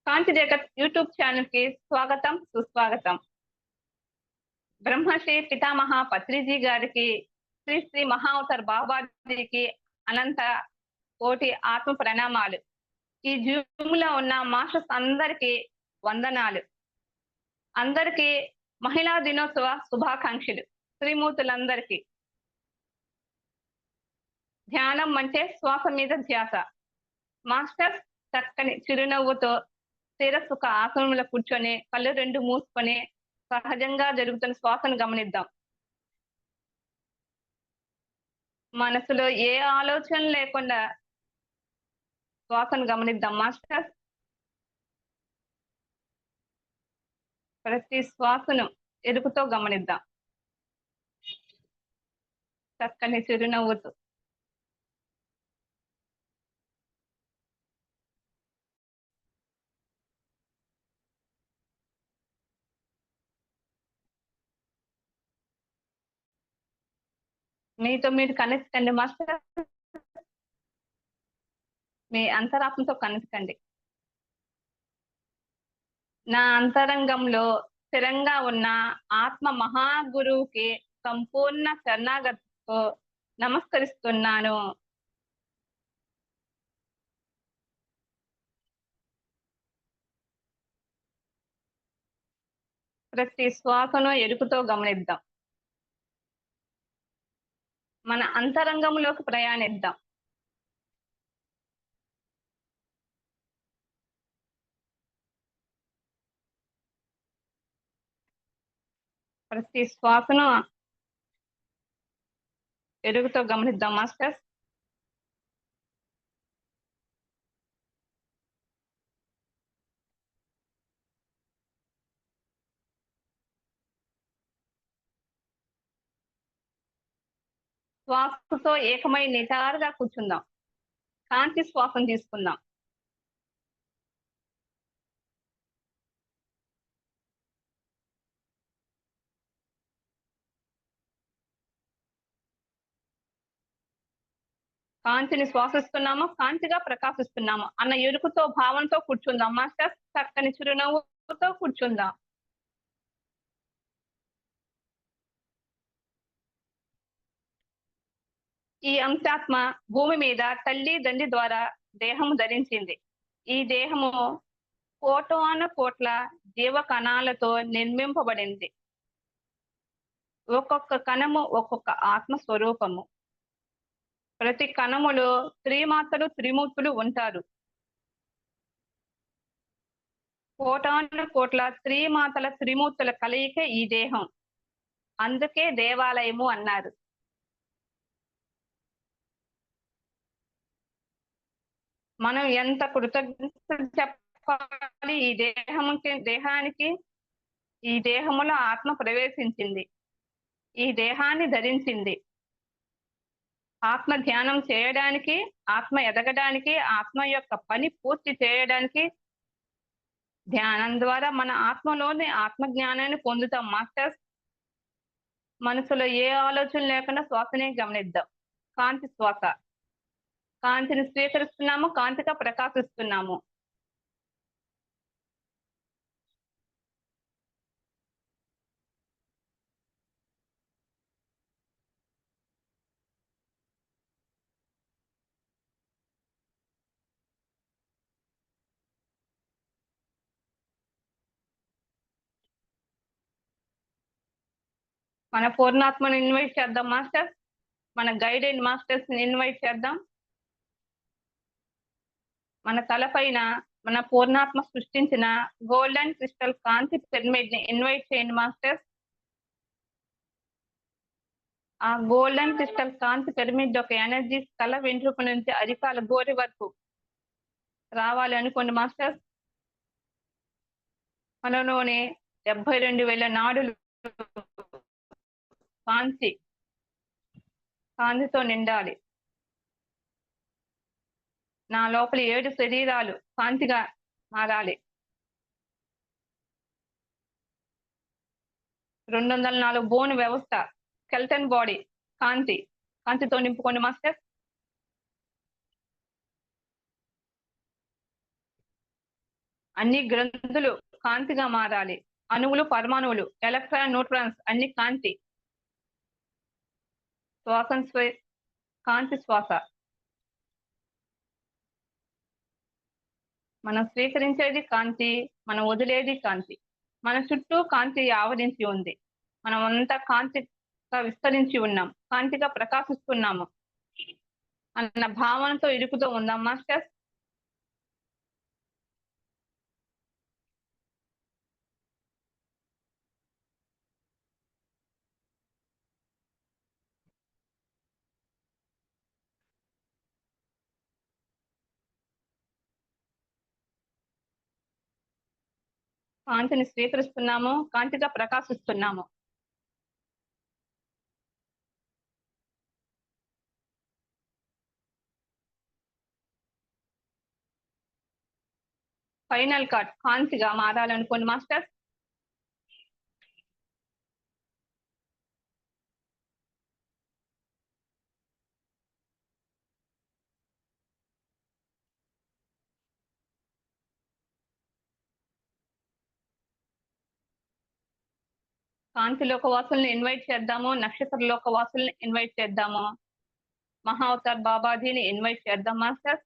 కాంతి జగత్ YouTube channel కి స్వాగతం సుస్వాగతం. బ్రహ్మశ్రీ పితామహ పత్రిజీ గారికి, శ్రీ శ్రీ మహావతార్ బాబాజీకి అనంత కోటి ఆత్మ ప్రణామాలు. ఈ జూమ్ లో ఉన్న మాస్టర్స్ అందరికీ వందనాలు. అందరికీ మహిళా దినోత్సవ శుభాకాంక్షలు. శ్రీమూర్తులందరికీ ధ్యానం అంటే శ్వాస మీద ధ్యాస. మాస్టర్స్ చక్కని చిరునవ్వుతో శిరస్సుక ఆసనంలో కూర్చొని కళ్ళు రెండు మూసుకొని సహజంగా జరుగుతున్న శ్వాసను గమనిద్దాం. మనసులో ఏ ఆలోచన లేకుండా శ్వాసను గమనిద్దాం. మాస్టర్ ప్రతి శ్వాసను ఎరుపుతో గమనిద్దాం. చక్కని చిరునవ్వుతో మీతో మీరు కనెక్ట్ కండి. మాస్టర్ మీ అంతరాత్మతో కనెక్ట్ కండి. నా అంతరంగంలో స్థిరంగా ఉన్న ఆత్మ మహాగురువుకి సంపూర్ణ శరణాగతితో నమస్కరిస్తున్నాను. ప్రతి శ్వాసను ఎరుపుతో గమనిద్దాం. మన అంతరంగంలోకి ప్రయాణిద్దాం. ప్రతి శ్వాసను ఎరుగుతో గమనిద్దాం. మాస్టర్స్ శ్వాసతో ఏకమై నిటారుగా కూర్చుందాం. కాంతి శ్వాసం తీసుకుందాం. కాంతిని శ్వాసిస్తున్నాము, కాంతిగా ప్రకాశిస్తున్నాము అన్న ఎరుకుతో భావనతో కూర్చుందాం. మాస్టర్స్ చక్కని చిరునవ్వుతో కూర్చుందాం. ఈ అంశాత్మ భూమి మీద తల్లి తండ్రి ద్వారా దేహము ధరించింది. ఈ దేహము కోటాను కోట్ల జీవ కణాలతో నిర్మింపబడింది. ఒక్కొక్క కణము ఒక్కొక్క ఆత్మ స్వరూపము. ప్రతి కణములో త్రిమాతలు త్రిమూర్తులు ఉంటారు. కోటాను కోట్ల త్రిమాతల త్రిమూర్తుల కలయికే ఈ దేహం. అందుకే దేవాలయము అన్నారు. మనం ఎంత కృతజ్ఞతలు చెప్పాలి ఈ దేహానికి. ఈ దేహములో ఆత్మ ప్రవేశించింది, ఈ దేహాన్ని ధరించింది. ఆత్మ ధ్యానం చేయడానికి, ఆత్మ ఎదగడానికి, ఆత్మ యొక్క పని పూర్తి చేయడానికి ధ్యానం ద్వారా మన ఆత్మలోని ఆత్మ జ్ఞానాన్ని పొందుతాం. మాస్టర్స్ మనసులో ఏ ఆలోచన లేకుండా శ్వాసనే గమనిద్దాం. కాంతి శ్వాస. కాంతిని స్వీకరిస్తున్నాము, కాంతిగా ప్రకాశిస్తున్నాము. మన పూర్ణాత్మను ఇన్వైట్ చేద్దాం. మాస్టర్స్ మన గైడ్ అండ్ మాస్టర్స్ ని ఇన్వైట్ చేద్దాం. మన తలపైన మన పూర్ణాత్మ సృష్టించిన గోల్డెన్ క్రిస్టల్ కాంతి పిరమిడ్ ని ఇన్వైట్ చేయండి. మాస్టర్స్ ఆ గోల్డెన్ క్రిస్టల్ కాంతి పిరమిడ్ యొక్క ఎనర్జీ తల వెంట్రుక నుంచి అరికాల గోరి వరకు రావాలి అనుకోండి. మాస్టర్స్ మనలోని 72,000 నాడులు కాంతితో నిండాలి. నా లోపల 7 శరీరాలు కాంతిగా మారాలి. 204 బోన్ వ్యవస్థ స్కెల్టన్ బాడీ కాంతితో నింపుకోండి. మాస్టర్ అన్ని గ్రంథులు కాంతిగా మారాలి. అణువులు, పరమాణువులు, ఎలక్ట్రాన్, న్యూట్రాన్స్ అన్ని కాంతి. కాంతి శ్వాస. మనం స్వీకరించేది కాంతి, మనం వదిలేది కాంతి. మన చుట్టూ కాంతి ఆవరించి ఉంది. మనం అంతా కాంతిగా విస్తరించి ఉన్నాం, కాంతిగా ప్రకాశిస్తున్నాము అన్న భావనతో ఇరుకుతూ ఉందాం మాస్టర్స్. కాంతిని స్వీకరిస్తున్నాము, కాంతిగా ప్రకాశిస్తున్నాము. ఫైనల్ కట్ కాంతిగా మారాలనుకోండి మాస్టర్స్. కాంతి లోకవాసుల్ని ఇన్వైట్ చేద్దాము, నక్షత్ర లోకవాసుల్ని ఇన్వైట్ చేద్దాము, మహా అవతార్ బాబాజీని ఇన్వైట్ చేద్దాం మాస్టర్స్.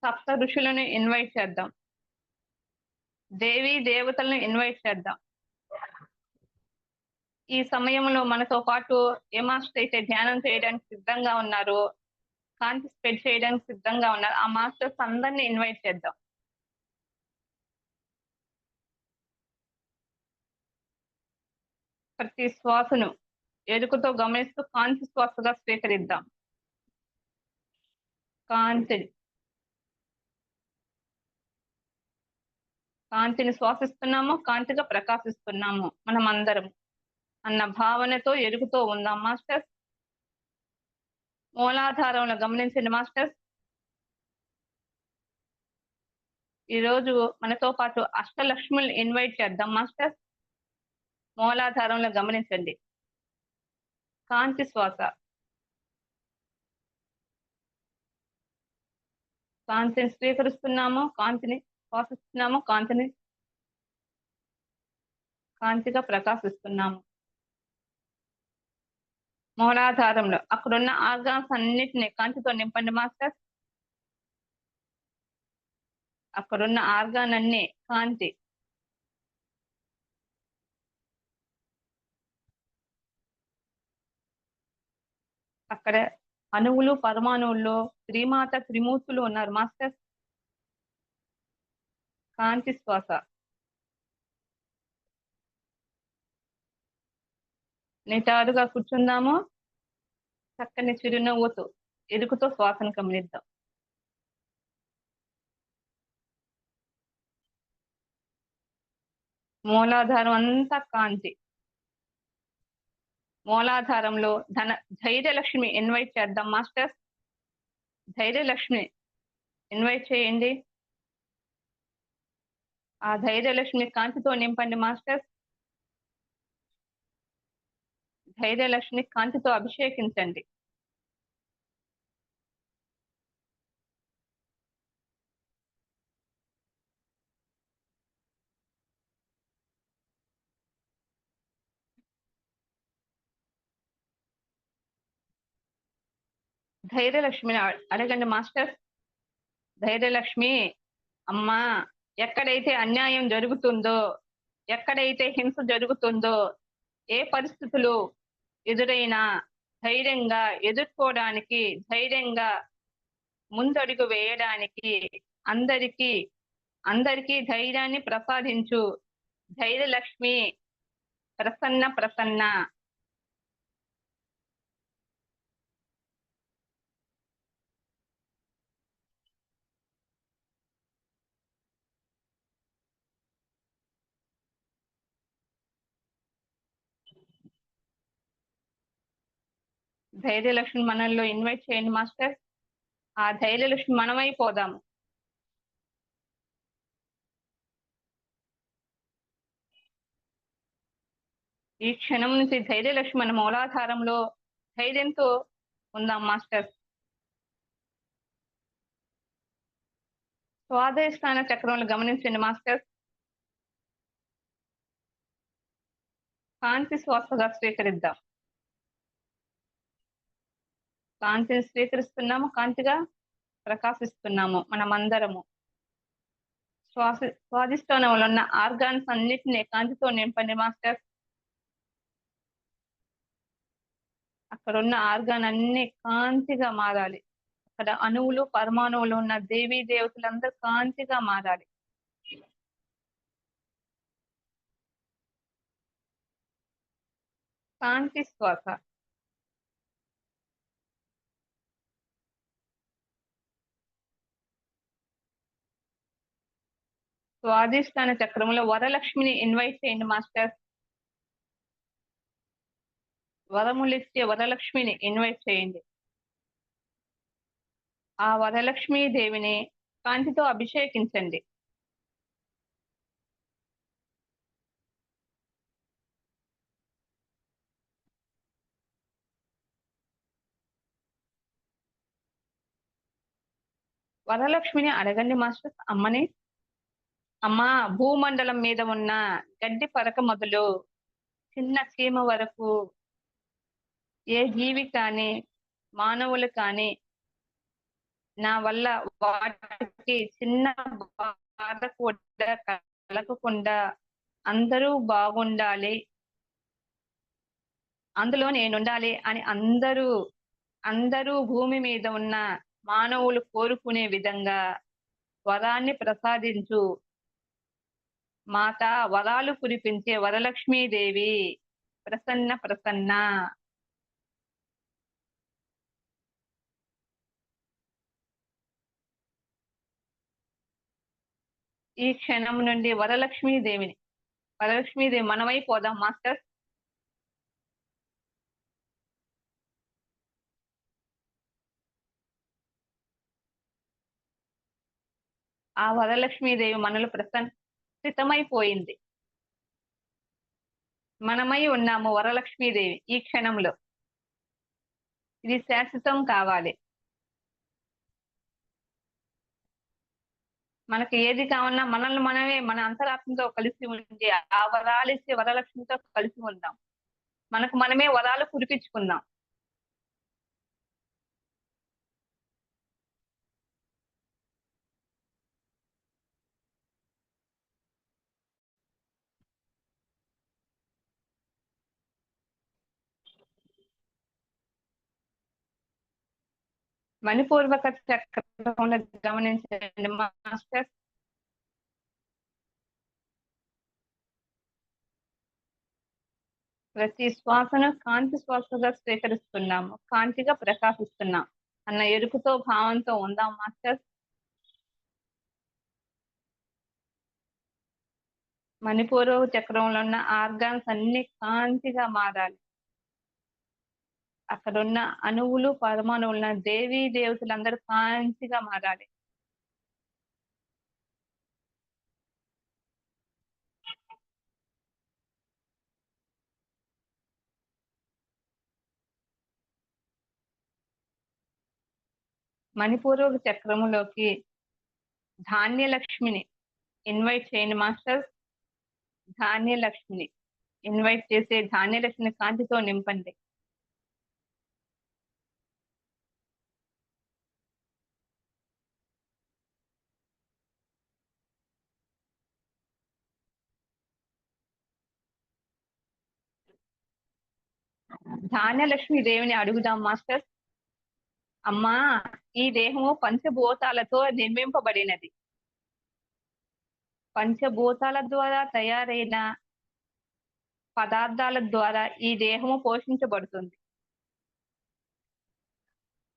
సప్త ఋషులను ఇన్వైట్ చేద్దాం, దేవీ దేవతలను ఇన్వైట్ చేద్దాం. ఈ సమయంలో మనతో పాటు ఏ మాస్టర్ అయితే ధ్యానం చేయడానికి సిద్ధంగా ఉన్నారు, కాంతి స్ప్రెడ్ చేయడానికి సిద్ధంగా ఉన్నారు, ఆ మాస్టర్స్ అందరినీ ఇన్వైట్ చేద్దాం. ప్రతి శ్వాసను ఎరుకతో గమనిస్తూ కాంతి శ్వాసగా స్వీకరిద్దాం. కాంతిని శ్వాసిస్తున్నాము, కాంతిగా ప్రకాశిస్తున్నాము మనం అందరం అన్న భావనతో ఎరుగుతూ ఉందాం మాస్టర్స్. మూలాధారంలో గమనించండి మాస్టర్స్. ఈరోజు మనతో పాటు అష్టలక్ష్ముల్ని ఇన్వైట్ చేద్దాం మాస్టర్స్. మూలాధారంలో గమనించండి. కాంతి శ్వాస. కాంతిని స్వీకరిస్తున్నాము, కాంతిని శ్వాసిస్తున్నాము, కాంతిగా ప్రకాశిస్తున్నాము. మూలాధారంలో అక్కడున్న ఆర్గాన్స్ అన్నిటిని కాంతితో నింపండి మాస్టర్స్. అక్కడున్న ఆర్గాన్ అన్ని కాంతి. అక్కడ అణువులు, పరమాణువుల్లో శ్రీమాత త్రిమూర్తులు ఉన్నారు మాస్టర్స్. కాంతి శ్వాస. నిటారుగా కూర్చుందాము, చక్కని చిరునవ్వుతో ఎరుకుతో శ్వాసను గమనిద్దాం. మూలాధారం అంతా కాంతి. మూలాధారంలో ధైర్యలక్ష్మి ఇన్వైట్ చేద్దాం మాస్టర్స్. ధైర్యలక్ష్మి ఇన్వైట్ చేయండి. ఆ ధైర్యలక్ష్మి కాంతితో నింపండి మాస్టర్స్. ధైర్యలక్ష్మి కాంతితో అభిషేకించండి. ధైర్యలక్ష్మిని అడగండి మాస్టర్స్. ధైర్యలక్ష్మి, అమ్మా, ఎక్కడైతే అన్యాయం జరుగుతుందో, ఎక్కడైతే హింస జరుగుతుందో, ఏ పరిస్థితులు ఎదురైనా ధైర్యంగా ఎదుర్కోవడానికి, ధైర్యంగా ముందడుగు వేయడానికి అందరికీ ధైర్యాన్ని ప్రసాదించు. ధైర్యలక్ష్మి ప్రసన్న. ధైర్యలక్ష్మి మనల్లో ఇన్వైట్ చేయండి మాస్టర్. ఆ ధైర్యలక్ష్మి మనమైపోదాము. ఈ క్షణం నుంచి ధైర్యలక్ష్మి మన మూలాధారంలో ధైర్యంతో ఉందాం మాస్టర్. స్వాదిష్టాన చక్రంలో గమనించండి మాస్టర్స్. కాంతి శ్వాసగా స్వీకరిద్దాం. కాంతిని స్వీకరిస్తున్నాము, కాంతిగా ప్రకాశిస్తున్నాము మనమందరము. స్వాదిష్టానంలో ఉన్న ఆర్గాన్స్ అన్నిటినీ కాంతితో నింపండి మాస్టర్స్. అక్కడున్న ఆర్గాన్ అన్ని కాంతిగా మారాలి. అక్కడ అణువులు, పరమాణువులు ఉన్న దేవీ దేవతలందరూ కాంతిగా మారాలి. కాంతి శ్వాస. స్వాదిష్టాన చక్రంలో వరలక్ష్మిని ఇన్వైట్ చేయండి మాస్టర్. వరములిచ్చే వరలక్ష్మిని ఇన్వైట్ చేయండి. ఆ వరలక్ష్మీ దేవిని కాంతితో అభిషేకించండి. వరలక్ష్మిని అడగండి మాస్టర్ అమ్మని. అమ్మా, భూమండలం మీద ఉన్న గడ్డి పరక మొదలు చిన్న చీమ వరకు ఏ జీవి కానీ మానవులు కానీ నా వల్ల వాటికి చిన్న బాధ కూడా కలగకుండా అందరూ బాగుండాలి, అందులో నేనుండాలి అని అందరూ భూమి మీద ఉన్న మానవులు కోరుకునే విధంగా వరాన్ని ప్రసాదించు మాత. వరాలు కురిపించే వరలక్ష్మీదేవి ప్రసన్న ప్రసన్న. ఈ క్షణం నుండి వరలక్ష్మీదేవి మనమై పోదాం మాస్టర్. ఆ వరలక్ష్మీదేవి మనలో ప్రసన్నితమైపోయింది. మనమై ఉన్నాము వరలక్ష్మీదేవి ఈ క్షణంలో. ఇది శాశ్వతం కావాలి. మనకి ఏది కావాలన్నా మనల్ని మనమే మన అంతరాత్మతో కలిసి ఉండి ఆ వరాలిచ్చే వరలక్ష్మితో కలిసి ఉందాం. మనకు మనమే వరాలు కురిపించుకుందాం. మణిపూర్వక చక్రంలో గమనించండి మాస్టర్. ప్రతి శ్వాసను కాంతి శ్వాసగా స్వీకరిస్తున్నాము, కాంతిగా ప్రకాశిస్తున్నాం అన్న ఎరుకుతో భావంతో ఉందాం మాస్టర్. మణిపూర్వ చక్రంలో ఉన్న ఆర్గాన్స్ అన్ని కాంతిగా మారాలి. అక్కడున్న అణువులు, పరమాణువులు దేవీ దేవతలందరూ కాంతిగా మారాలి. మణిపూర్వక చక్రములోకి ధాన్యలక్ష్మిని ఇన్వైట్ చేయండి మాస్టర్. ధాన్యలక్ష్మిని ఇన్వైట్ చేసే ధాన్యలక్ష్మిని కాంతితో నింపండి. ధాన్యలక్ష్మి దేవిని అడుగుదాం మాస్టర్. అమ్మా, ఈ దేహము పంచభూతాలతో నిర్మింపబడినది. పంచభూతాల ద్వారా తయారైన పదార్థాల ద్వారా ఈ దేహము పోషించబడుతుంది,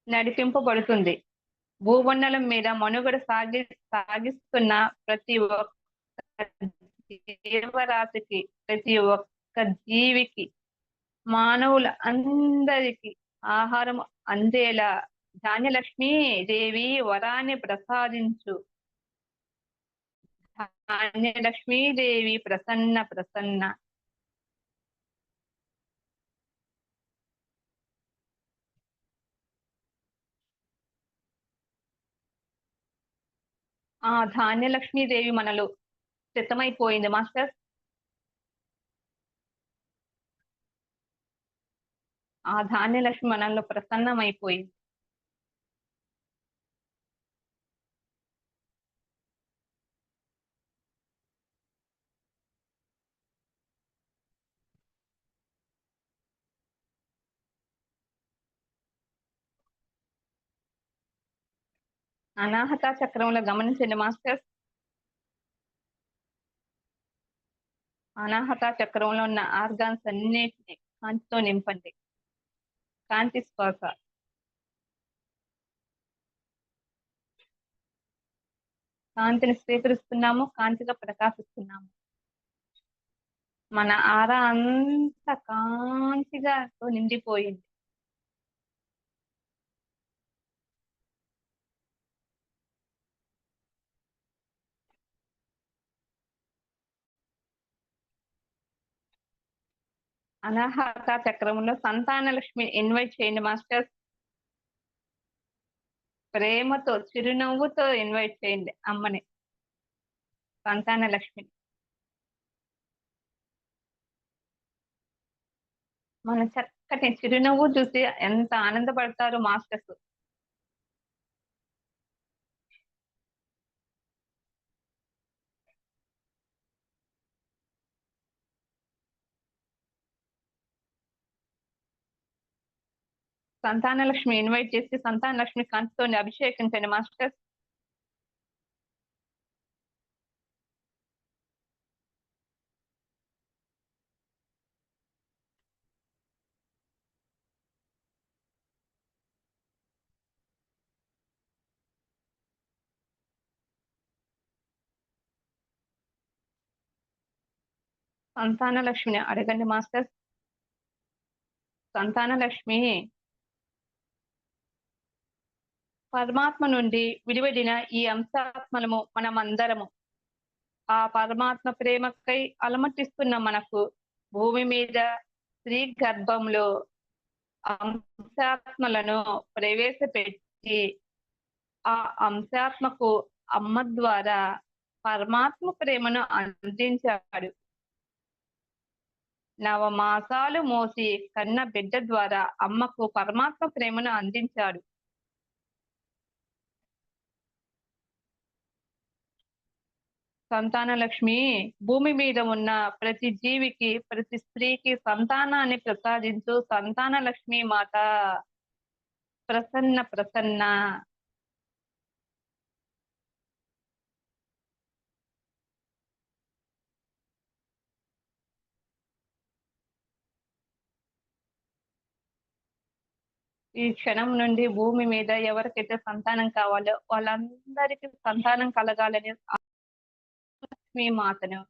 నడిపింపబడుతుంది. భూమండలం మీద మనుగడ సాగిస్తున్న ప్రతి ఒక్క జీవరాశికి, ప్రతి ఒక్క జీవికి, మానవుల అందరికి ఆహారం అందేలా ధాన్యలక్ష్మీ దేవి వరాన్ని ప్రసాదించు. ధాన్యలక్ష్మీదేవి ప్రసన్న ప్రసన్న. ఆ ధాన్యలక్ష్మీదేవి మనలో సిద్ధమైపోయింది మాస్టర్. ఆ ధాన్యలక్ష్మి మనలో ప్రసన్నమైపోయింది. అనాహత చక్రంలో గమనించండి మాస్టర్స్. అనాహత చక్రంలో ఉన్న ఆర్గాన్స్ అన్నిటిని కాంతితో నింపండి. కాంతి శ్వాస. కాంతిని స్వీకరిస్తున్నాము, కాంతిగా ప్రకాశిస్తున్నాము. మన ఆరా అంత కాంతిగా నిండిపోయింది. అనాహత చక్రంలో సంతాన లక్ష్మి ఇన్వైట్ చేయండి మాస్టర్స్. ప్రేమతో, చిరునవ్వుతో ఇన్వైట్ చేయండి అమ్మని, సంతాన లక్ష్మిని. మన చక్కటి చిరునవ్వు చూసి ఎంత ఆనందపడతారు మాస్టర్స్. సంతాన లక్ష్మి ఇన్వైట్ చేసి సంతాన లక్ష్మి కాంతితో అభిషేకించండి మాస్టర్స్. సంతాన లక్ష్మిని అడగండి మాస్టర్స్. సంతాన లక్ష్మి పరమాత్మ నుండి విడివడిన ఈ అంశాత్మలము మనమందరము. ఆ పరమాత్మ ప్రేమకై అలమటిస్తున్న మనకు భూమి మీద స్త్రీ గర్భంలో అంశాత్మలను ప్రవేశపెట్టి ఆ అంశాత్మకు అమ్మ ద్వారా పరమాత్మ ప్రేమను అందించాడు. నవమాసాలు మోసి కన్న బిడ్డ ద్వారా అమ్మకు పరమాత్మ ప్రేమను అందించాడు. సంతాన లక్ష్మి భూమి మీద ఉన్న ప్రతి జీవికి, ప్రతి స్త్రీకి సంతానాన్ని ప్రసాదించు సంతాన లక్ష్మి మాత. ప్రసన్న ప్రసన్న. ఈ క్షణం నుండి భూమి మీద ఎవరికైతే సంతానం కావాలో వాళ్ళందరికీ సంతానం కలగాలని లక్ష్మీ మాతను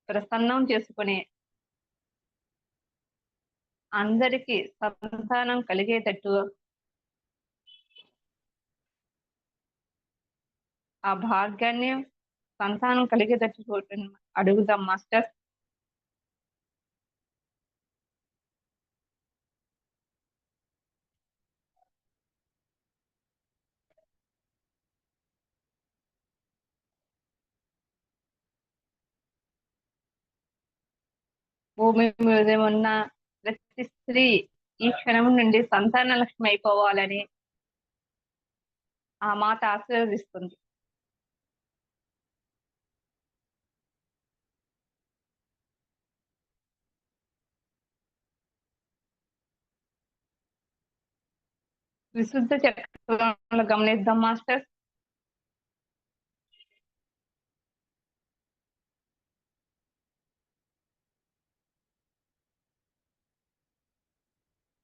ప్రసన్నం చేసుకుని అందరికీ సంతానం కలిగేటట్టు ఆ భాగ్యాన్ని సంతానం కలిగేటట్టు అడుగుదాం మాస్టర్. భూమి మీద ఉన్న ప్రతి స్త్రీ ఈ క్షణం నుండి సంతాన లక్ష్మి అయిపోవాలని ఆ మాత ఆశీర్వదిస్తుంది. విశుద్ధ చక్రంలో గమనిద్దాం మాస్టర్.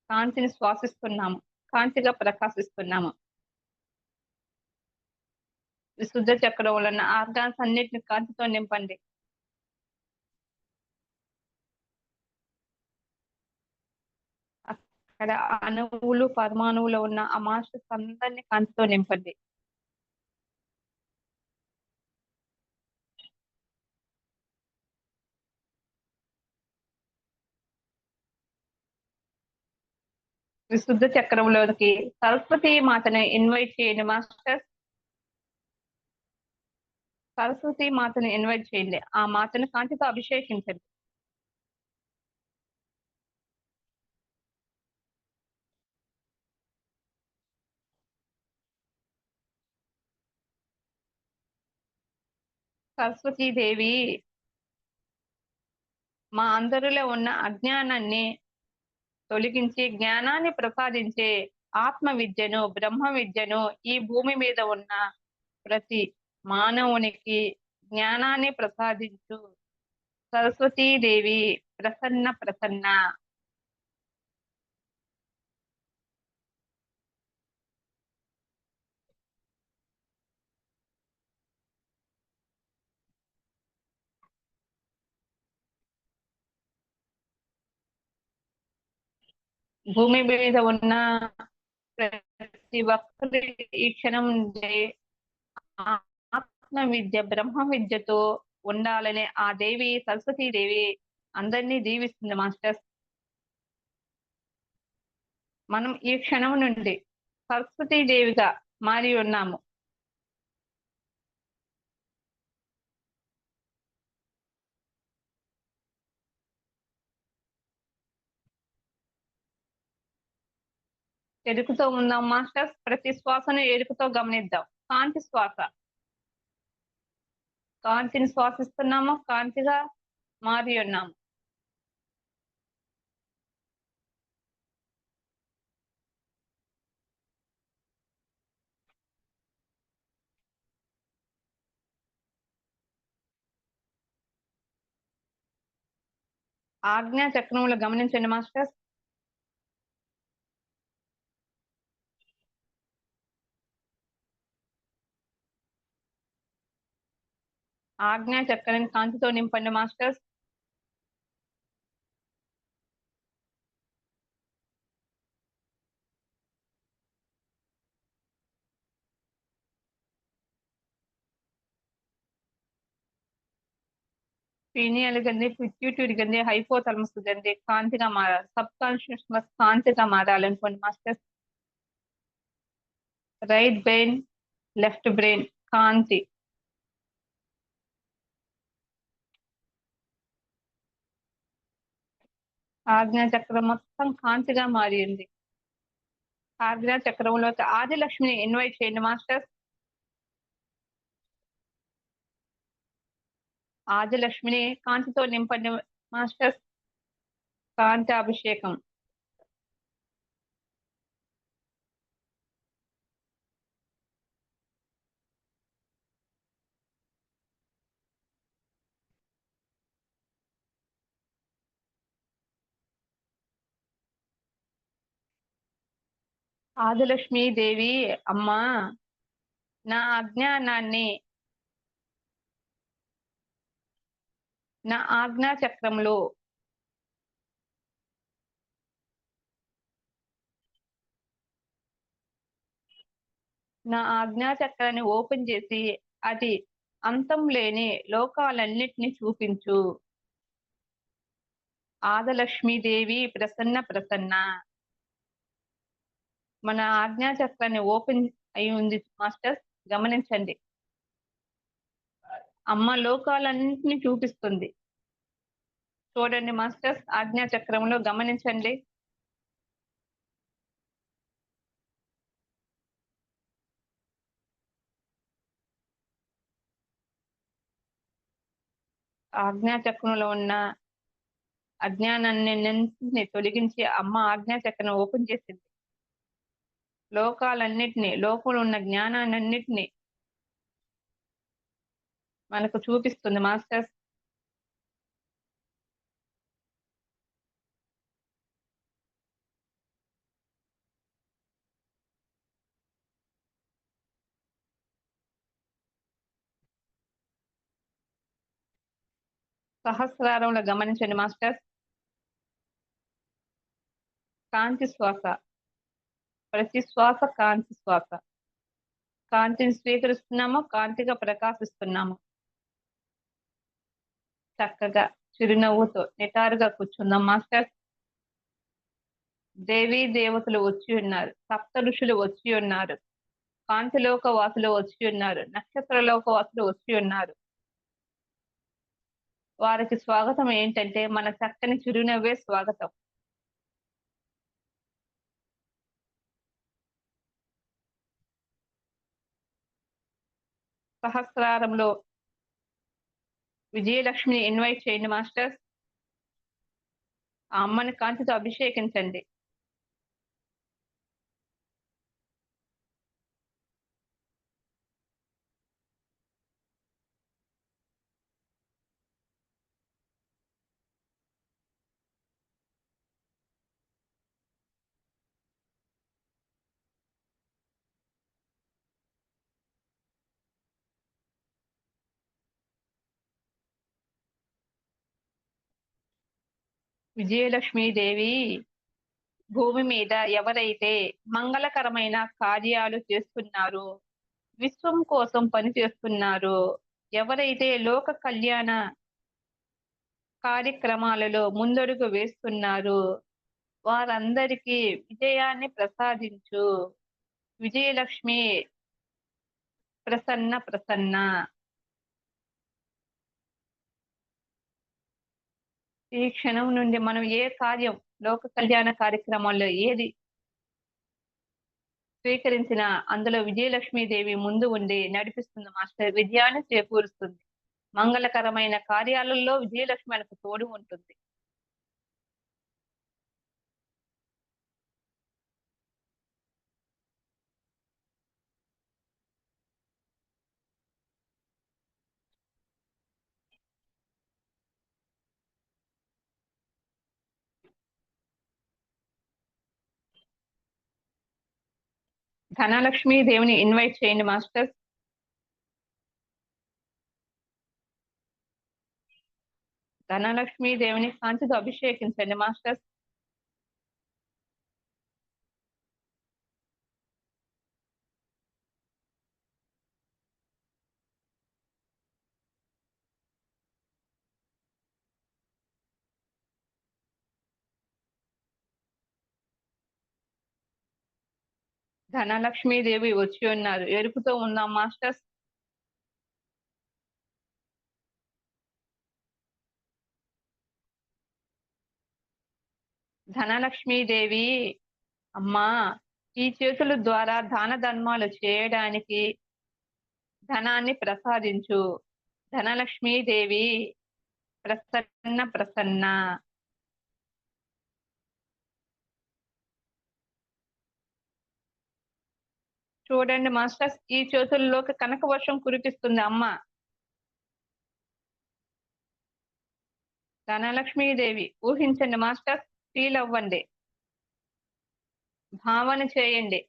కాంతిని శ్వాసిస్తున్నాము, కాంతిగా ప్రకాశిస్తున్నాము. విశుద్ధ చక్రంలో ఉన్న ఆర్గాన్స్ అన్నిటిని కాంతితో నింపండి. అక్కడ అణువులు, పరమాణువులు ఉన్న ఆ మాస్టర్స్ అందరినీ కాంతితో నింపండి. విశుద్ధ చక్రంలోకి సరస్వతి మాతని ఇన్వైట్ చేయండి మాస్టర్. సరస్వతి మాతను ఇన్వైట్ చేయండి. ఆ మాతను కాంతితో అభిషేకించండి. సరస్వతీదేవి మా అందరిలో ఉన్న అజ్ఞానాన్ని తొలగించి జ్ఞానాన్ని ప్రసాదించే ఆత్మ విద్యను, బ్రహ్మ విద్యను ఈ భూమి మీద ఉన్న ప్రతి మానవునికి జ్ఞానాన్ని ప్రసాదించు సరస్వతీదేవి ప్రసన్న ప్రసన్న. భూమి మీద ఉన్న ప్రతి ఒక్కరి ఈ క్షణం నుండి ఆత్మ విద్య, బ్రహ్మ విద్యతో ఉండాలనే ఆ దేవి సరస్వతీదేవి అందరినీ దీవిస్తుంది మాస్టర్స్. మనం ఈ క్షణం నుండి సరస్వతీదేవిగా మారి ఉన్నాము. ఎరుకుతో ఉందాం మాస్టర్స్. ప్రతి శ్వాసను ఎరుకుతో గమనిద్దాం. కాంతి శ్వాస. కాంతిని శ్వాసిస్తున్నాము, కాంతిగా మారి ఉన్నాము. ఆజ్ఞా చక్రములు గమనించండి మాస్టర్స్. ఆజ్ఞా చక్రాన్ని కాంతితో నింపండి మాస్టర్స్. పీనియల్ గంది, పిట్యూటరీ గంది, హైపోథాలమస్ గంది కాంతిగా మారాలి. సబ్ కాన్షియస్ కాంతిగా మారాలనుకోండి masters. Right brain, left brain కాంతి. ఆజ్ఞా చక్రం మొత్తం కాంతిగా మారింది. ఆజ్ఞా చక్రంలోకి ఆదిలక్ష్మిని ఇన్వైట్ చేయండి మాస్టర్స్. ఆదిలక్ష్మిని కాంతితో నింపండి మాస్టర్స్. కాంతి అభిషేకం. ఆదిలక్ష్మి దేవి అమ్మా, నా అజ్ఞానాన్ని నా ఆజ్ఞా చక్రంలో నా ఆజ్ఞా చక్రాన్ని ఓపెన్ చేసి అది అంతం లేని లోకాలన్నిటిని చూపించు. ఆదిలక్ష్మీదేవి ప్రసన్న ప్రసన్న. మన ఆజ్ఞా చక్రాన్ని ఓపెన్ అయి ఉంది మాస్టర్స్, గమనించండి. అమ్మ లోకాలన్నింటినీ చూపిస్తుంది. చూడండి మాస్టర్స్, ఆజ్ఞా చక్రంలో గమనించండి. ఆజ్ఞా చక్రంలో ఉన్న అజ్ఞానాన్ని తొలగించి అమ్మ ఆజ్ఞా చక్రం ఓపెన్ చేసింది. లోకాలన్నిటినీ, లోపల ఉన్న జ్ఞానాన్నిటినీ మనకు చూపిస్తుంది మాస్టర్స్. సహస్రారంలో గమనించండి మాస్టర్స్. కాంతి శ్వాస. ప్రతి శ్వాస కాంతి శ్వాస. కాంతిని స్వీకరిస్తున్నాము, కాంతిగా ప్రకాశిస్తున్నాము. చక్కగా చిరునవ్వుతో నిటారుగా కూర్చుందాం మాస్టర్స్. దేవీ దేవతలు వచ్చి ఉన్నారు, సప్త ఋషులు వచ్చి ఉన్నారు. కాంతిలోక వాసులు వచ్చి ఉన్నారు. నక్షత్రలోక వాసులు వచ్చి ఉన్నారు. వారికి స్వాగతం ఏంటంటే మన చక్కని చిరునవ్వే స్వాగతం. సహస్రారంలో విజయలక్ష్మిని ఇన్వైట్ చేయండి మాస్టర్స్. ఆ అమ్మని కాంతితో అభిషేకించండి. విజయలక్ష్మీదేవి భూమి మీద ఎవరైతే మంగళకరమైన కార్యాలు చేస్తున్నారో, విశ్వం కోసం పనిచేస్తున్నారో, ఎవరైతే లోక కళ్యాణ కార్యక్రమాలలో ముందడుగు వేస్తున్నారో, వారందరికీ విజయాన్ని ప్రసాదించు. విజయలక్ష్మి ప్రసన్న ప్రసన్న. ఈ క్షణం నుండి మనం ఏ కార్యం లోక కళ్యాణ కార్యక్రమాల్లో ఏది స్వీకరించినా అందులో విజయలక్ష్మీదేవి ముందు ఉండి నడిపిస్తుంది మాస్టర్. విజయాన్ని చేకూరుస్తుంది. మంగళకరమైన కార్యాలలో విజయలక్ష్మి మనకు తోడు ఉంటుంది. ధనలక్ష్మి దేవిని ఇన్వైట్ చేయండి మాస్టర్స్. ధనలక్ష్మి దేవిని కాంతితో అభిషేకించండి మాస్టర్స్. ధనలక్ష్మి దేవి వచ్చి ఉన్నారు. ఎరుపుతో ఉన్నాం మాస్టర్స్. ధనలక్ష్మీదేవి అమ్మా, ఈ చేతుల ద్వారా దాన ధర్మాలు చేయడానికి ధనాన్ని ప్రసాదించు. ధనలక్ష్మీదేవి ప్రసన్న ప్రసన్న. చూడండి మాస్టర్స్, ఈ చేతుల్లోకి కనక వర్షం కురిపిస్తుంది అమ్మ. ధనలక్ష్మీదేవి ఊహించండి మాస్టర్స్. ఫీల్ అవ్వండి, భావన చేయండి.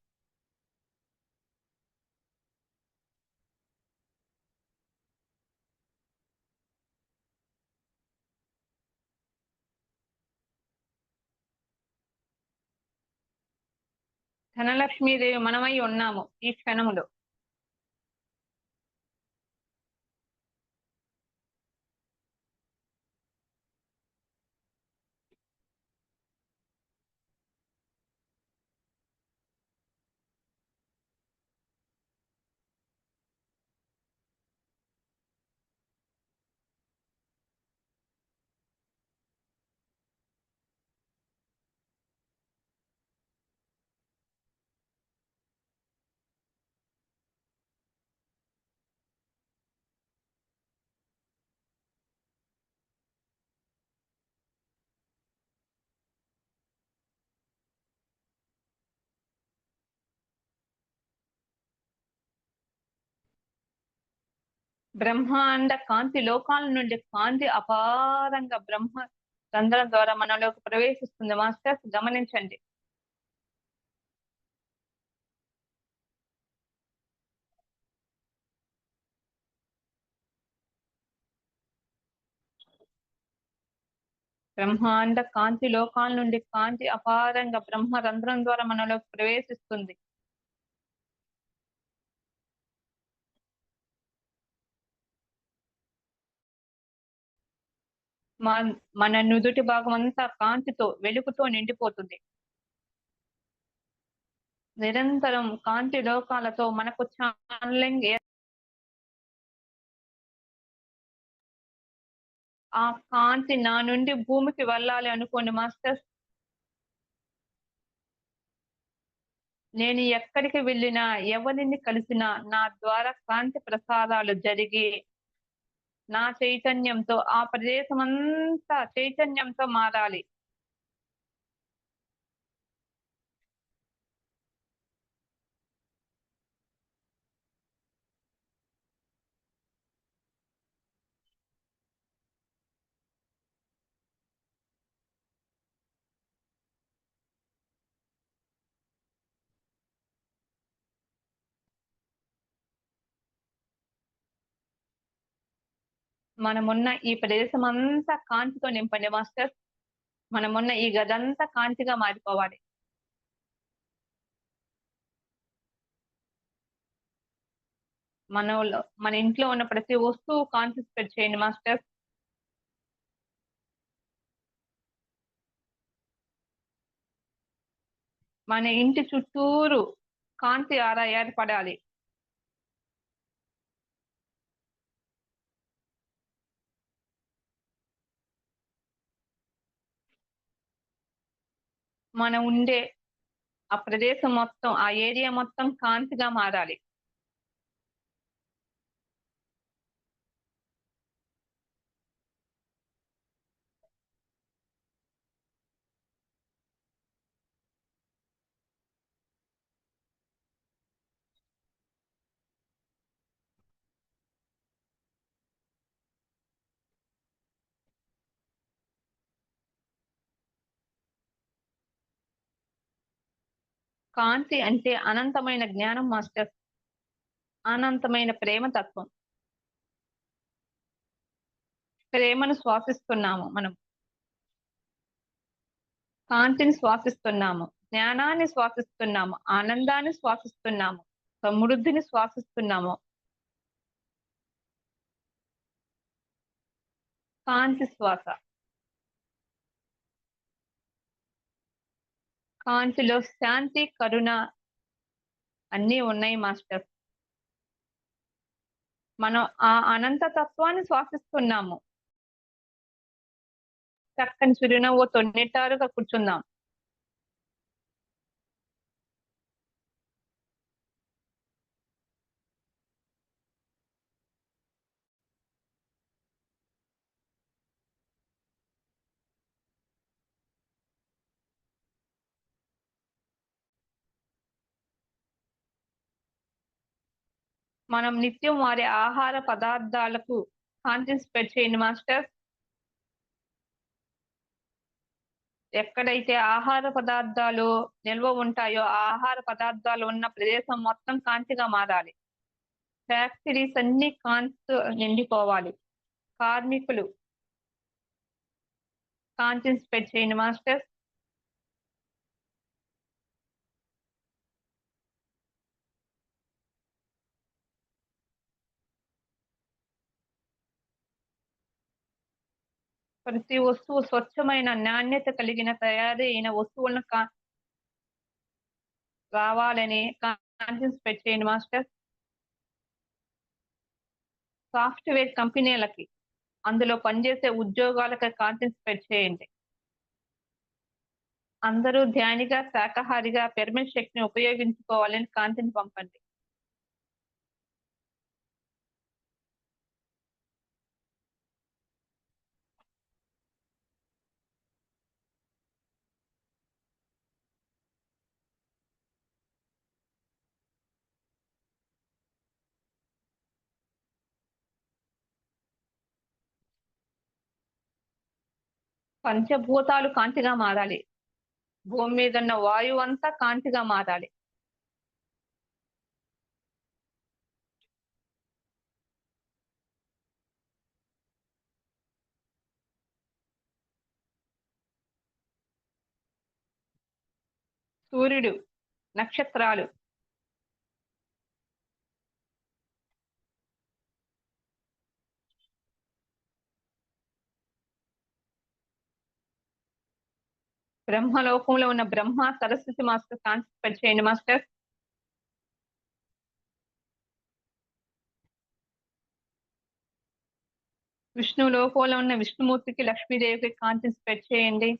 ధనలక్ష్మీదేవి మనమై ఉన్నాము ఈ క్షణములో. బ్రహ్మాండ కాంతి లోకాల నుండి కాంతి అపారంగా బ్రహ్మ రంధ్రం ద్వారా మనలోకి ప్రవేశిస్తుంది మాస్టర్స్. గమనించండి. బ్రహ్మాండ కాంతి లోకాల నుండి కాంతి అపారంగా బ్రహ్మ రంధ్రం ద్వారా మనలోకి ప్రవేశిస్తుంది. మన నుదుటి భాగం అంతా కాంతితో వెలుగుతో నిండిపోతుంది. నిరంతరం కాంతి లోకాలతో మనకు ఛానలింగ్ ఆ కాంతి నా నుండి భూమికి వెళ్ళాలి అనుకోండి మాస్టర్స్. నేను ఎక్కడికి వెళ్ళినా, ఎవరిని కలిసినా నా ద్వారా కాంతి ప్రసారాలు జరిగి, నా చైతన్యంతో ఆ ప్రదేశమంతా చైతన్యంతో మారాలి. మనమున్న ఈ ప్రదేశమంతా కాంతితో నింపండి మాస్టర్స్. మనమున్న ఈ గదంతా కాంతిగా మారిపోవాలి. మన ఇంట్లో ఉన్న ప్రతి వస్తువు కాంతి స్ప్రెడ్ చేయండి మాస్టర్స్. మన ఇంటి చుట్టూరు కాంతి ఆరా ఏర్పడాలి. మనం ఉండే ఆ ప్రదేశం మొత్తం, ఆ ఏరియా మొత్తం కాంతిగా మారాలి. కాంతి అంటే అనంతమైన జ్ఞానం మాస్టర్స్. అనంతమైన ప్రేమ తత్వం. ప్రేమను శ్వాసిస్తున్నాము మనం. కాంతిని శ్వాసిస్తున్నాము. జ్ఞానాన్ని శ్వాసిస్తున్నాము. ఆనందాన్ని శ్వాసిస్తున్నాము. సమృద్ధిని శ్వాసిస్తున్నాము. కాంతి శ్వాస. కాంతిలో శాంతి, కరుణ అన్నీ ఉన్నాయి మాస్టర్. మనం ఆ అనంత తత్వాన్ని శ్వాసిస్తున్నాము. చక్కని చిరునవ్వుతో నిటారుగా కూర్చుందాం. మనం నిత్యం వాడే ఆహార పదార్థాలకు కాంతిని స్ప్రెడ్ చేయండి మాస్టర్. ఎక్కడైతే ఆహార పదార్థాలు నిల్వ ఉంటాయో, ఆ ఆహార పదార్థాలు ఉన్న ప్రదేశం మొత్తం కాంతిగా మారాలి. ఫ్యాక్టరీస్ అన్ని కాంతితో నిండిపోవాలి. కార్మికులు కాంతిని స్ప్రెడ్ చేయండి మాస్టర్. ప్రతి వస్తువు స్వచ్ఛమైన నాణ్యత కలిగిన తయారీ అయిన వస్తువులను రావాలని కాంతిని స్ప్రెడ్ చేయండి మాస్టర్. సాఫ్ట్‌వేర్ కంపెనీలకి, అందులో పనిచేసే ఉద్యోగాలకి కాంతిని స్ప్రెడ్ చేయండి. అందరూ ధ్యానిగా, శాకాహారిగా పిరమిడ్ శక్తిని ఉపయోగించుకోవాలని కాంతిని పంపండి. పంచభూతాలు కాంతిగా మారాలి. భూమి మీద ఉన్న వాయువంతా కాంతిగా మారాలి. సూర్యుడు, నక్షత్రాలు, బ్రహ్మలోకంలో ఉన్న బ్రహ్మ, సరస్వతి మాస్టర్ కాంతి స్ప్రెడ్ చేయండి మాస్టర్. విష్ణు లోకంలో ఉన్న విష్ణుమూర్తికి, లక్ష్మీదేవికి కాంతిని స్ప్రెడ్ చేయండి.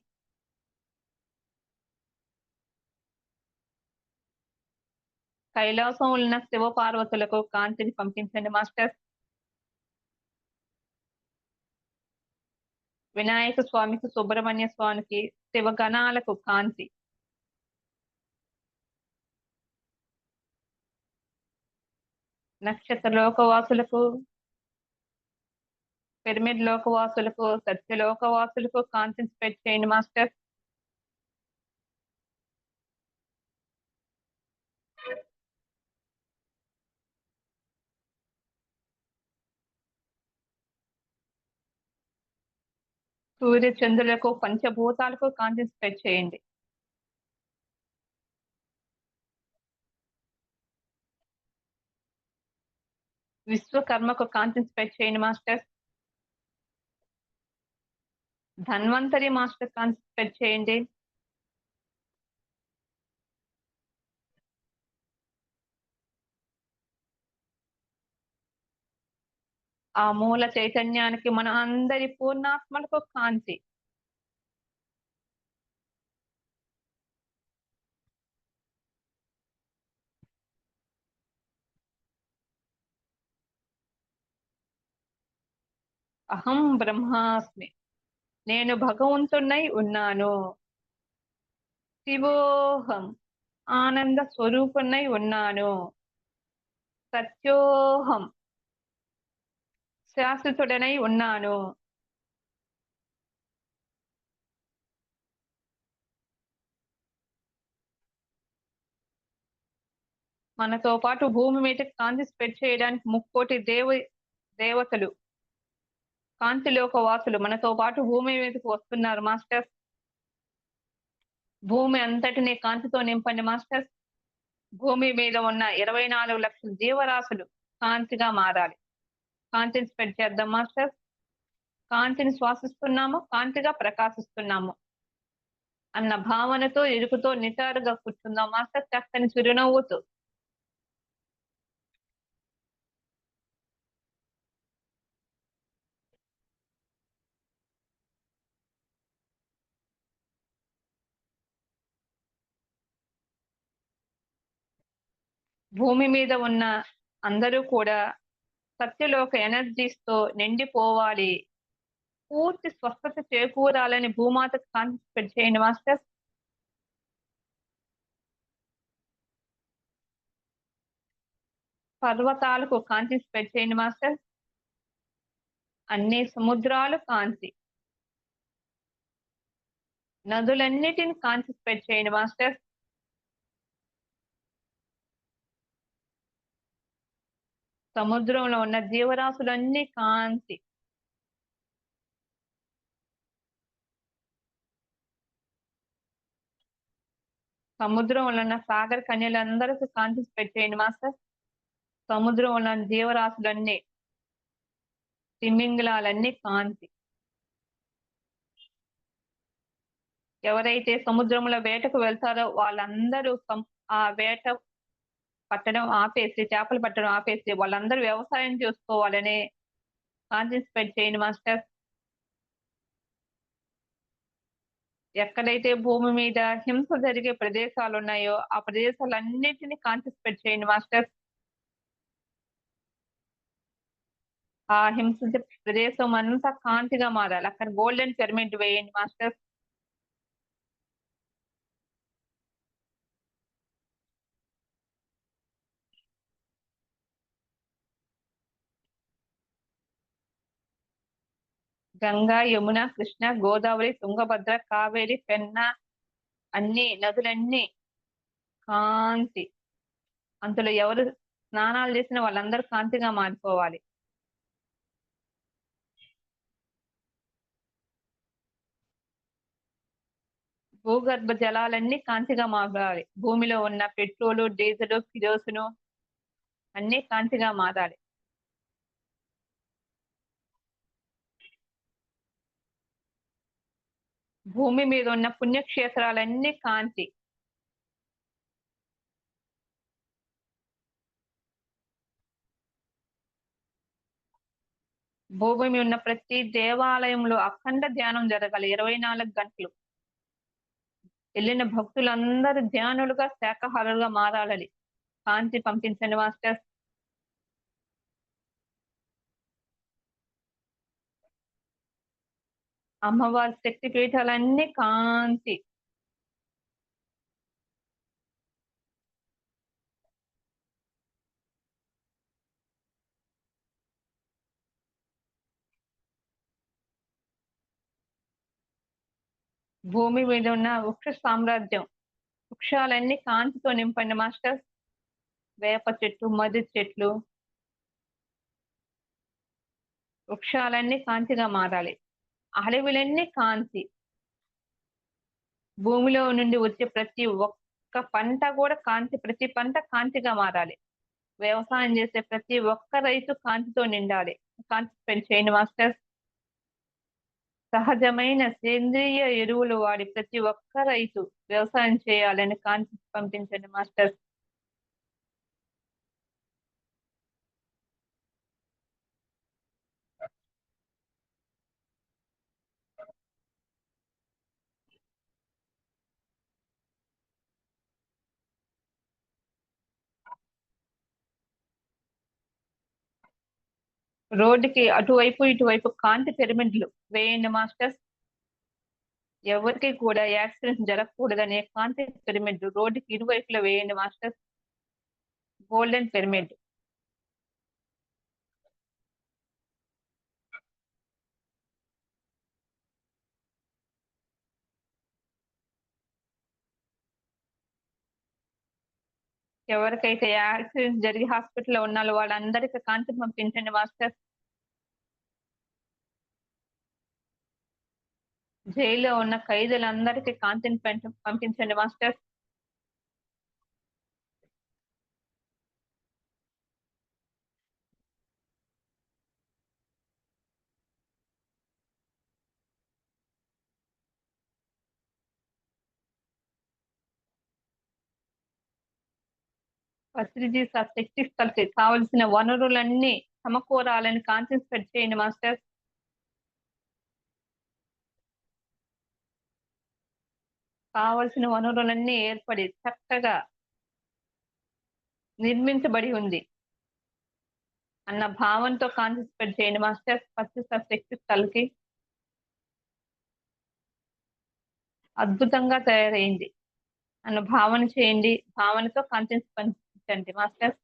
కైలాసం ఉన్న శివ పార్వతులకు కాంతిని పంపించండి మాస్టర్స్. వినాయక స్వామికి, సుబ్రహ్మణ్య స్వామికి, శివగణాలకు కాంతి. నక్షత్ర లోకవాసులకు, పిరమిడ్ లోకవాసులకు, సత్యలోకవాసులకు కాంతిని స్ప్రెడ్ చేయండి మాస్టర్. సూర్య చంద్రులకు, పంచభూతాలకు కాంతిని స్ప్రెడ్ చేయండి. విశ్వకర్మకు కాంతిని స్ప్రెడ్ చేయండి మాస్టర్. ధన్వంతరి మాస్టర్ కాంతి స్ప్రెడ్ చేయండి. ఆ మూల చైతన్యానికి మన అందరి పూర్ణాత్మలకు కాంతి. అహం బ్రహ్మాస్మి, నేను భగవంతున్నై ఉన్నాను. శివోహం, ఆనంద స్వరూపున్నై ఉన్నాను. సత్యోహం, శాశ్వతుడనై ఉన్నాను. మనతో పాటు భూమి మీద కాంతి స్ప్రెడ్ చేయడానికి 3,000,000 దేవతలు, కాంతిలోక వాసులు మనతో పాటు భూమి మీదకి వస్తున్నారు మాస్టర్స్. భూమి అంతటిని కాంతితో నింపండి మాస్టర్స్. భూమి మీద ఉన్న 24 లక్షల జీవరాశులు కాంతిగా మారాలి. కాంతిని స్ప్రెడ్ చేద్దాం మాస్టర్స్. కాంతిని శ్వాసిస్తున్నాము, కాంతిగా ప్రకాశిస్తున్నాము అన్న భావనతో, ఎరుకుతో నిటారుగా కూర్చుందాం మాస్టర్, చక్కని చిరునవ్వుతూ. భూమి మీద ఉన్న అందరూ కూడా సత్యలోక ఎనర్జీస్‌తో నిండిపోవాలి. పూర్తి స్వస్థత చేకూరాలని భూమాతకు కాంతి స్ప్రెడ్ చేయండి మాస్టర్స్. పర్వతాలకు కాంతి స్ప్రెడ్ చేయండి మాస్టర్స్. అన్ని సముద్రాలు కాంతి. నదులన్నిటిని కాంతి స్ప్రెడ్ చేయండి మాస్టర్స్. సముద్రంలో ఉన్న జీవరాశులన్నీ కాంతి. సముద్రంలో ఉన్న సాగర కన్యలందరికీ కాంతి స్ప్రెడ్ చేయండి మాస్టర్. సముద్రంలో ఉన్న జీవరాశులన్నీ, తిమింగలాలన్నీ కాంతి. ఎవరైతే సముద్రంలో వేటకు వెళ్తారో వాళ్ళందరూ ఆ వేట పట్టడం ఆపేసి, చేపలు పట్టడం ఆపేసి వాళ్ళందరూ వ్యవసాయం చేసుకోవాలని కాంతి స్ప్రెడ్ చేయండి మాస్టర్. ఎక్కడైతే భూమి మీద హింస జరిగే ప్రదేశాలున్నాయో ఆ ప్రదేశాలన్నిటిని కాంతి స్ప్రెడ్ చేయండి మాస్టర్. ఆ హింసించే ప్రదేశం అంతా కాంతిగా మారాలి. అక్కడ గోల్డెన్ పిరమిడ్ వేయండి మాస్టర్. గంగా, యమున, కృష్ణ, గోదావరి, తుంగభద్ర, కావేరి, పెన్నా అన్ని నదులన్నీ కాంతి. అందులో ఎవరు స్నానాలు చేసిన వాళ్ళందరూ కాంతిగా మారిపోవాలి. భూగర్భ జలాలన్నీ కాంతిగా మారాలి. భూమిలో ఉన్న పెట్రోలు, డీజిల్, కిరోసిను అన్నీ కాంతిగా మారాలి. భూమి మీద ఉన్న పుణ్యక్షేత్రాలన్నీ కాంతి. భూమి మీద ఉన్న ప్రతి దేవాలయంలో అఖండ ధ్యానం జరగాలి 24 గంటలు. ఎళ్ళిన భక్తులందరూ ధ్యానులుగా, శాకాహారులుగా మారాలని కాంతి పంపించండి మాస్టర్స్. అమ్మవారి శక్తి పీఠాలన్నీ కాంతి. భూమి మీద ఉన్న వృక్ష సామ్రాజ్యం. వృక్షాలన్నీ కాంతితో నింపండి మాస్టర్స్. వేప చెట్టు, మర్రి చెట్లు, వృక్షాలన్నీ కాంతిగా మారాలి. అడవులన్నీ కాంతి. భూమిలో నుండి వచ్చే ప్రతి ఒక్క పంట కూడా కాంతి, ప్రతి పంట కాంతిగా మారాలి. వ్యవసాయం చేసే ప్రతి ఒక్క రైతు కాంతితో నిండాలి. కాంతి స్ప్రెడ్ చేయండి మాస్టర్స్. సహజమైన సేంద్రియ ఎరువులు వాడి ప్రతి ఒక్క రైతు వ్యవసాయం చేయాలని కాంతి పంపించండి మాస్టర్స్. రోడ్డుకి అటువైపు ఇటువైపు కాంతి పిరమిడ్లు వేయండి మాస్టర్స్. ఎవరికి కూడా యాక్సిడెంట్స్ జరగకూడదనే కాంతి పిరమిడ్ రోడ్డుకి ఇరువైపులా వేయండి మాస్టర్స్. Golden pyramid. ఎవరికైతే యాక్సిడెంట్ జరిగి హాస్పిటల్లో ఉన్నారో వాళ్ళందరికీ కాంతి పంపించండి మాస్టర్స్. జైల్లో ఉన్న ఖైదీలందరికీ కాంతిని పంపించండి మాస్టర్స్. ఫెసిలిటీస్ ఆ శక్తి స్థలకి కావలసిన వనరులన్నీ సమకూరాలని కాంతిని స్ప్రెడ్ చేయండి మాస్టర్స్. కావలసిన వనరులన్నీ ఏర్పడి చక్కగా నిర్మించబడి ఉంది అన్న భావంతో కాంతి స్ప్రెడ్ చేయండి మాస్టర్స్. ఫస్ట్ శక్తి స్థలకి అద్భుతంగా తయారైంది అన్న భావన చేయండి. భావనతో కాంతిని పంపించండి మాస్టర్స్.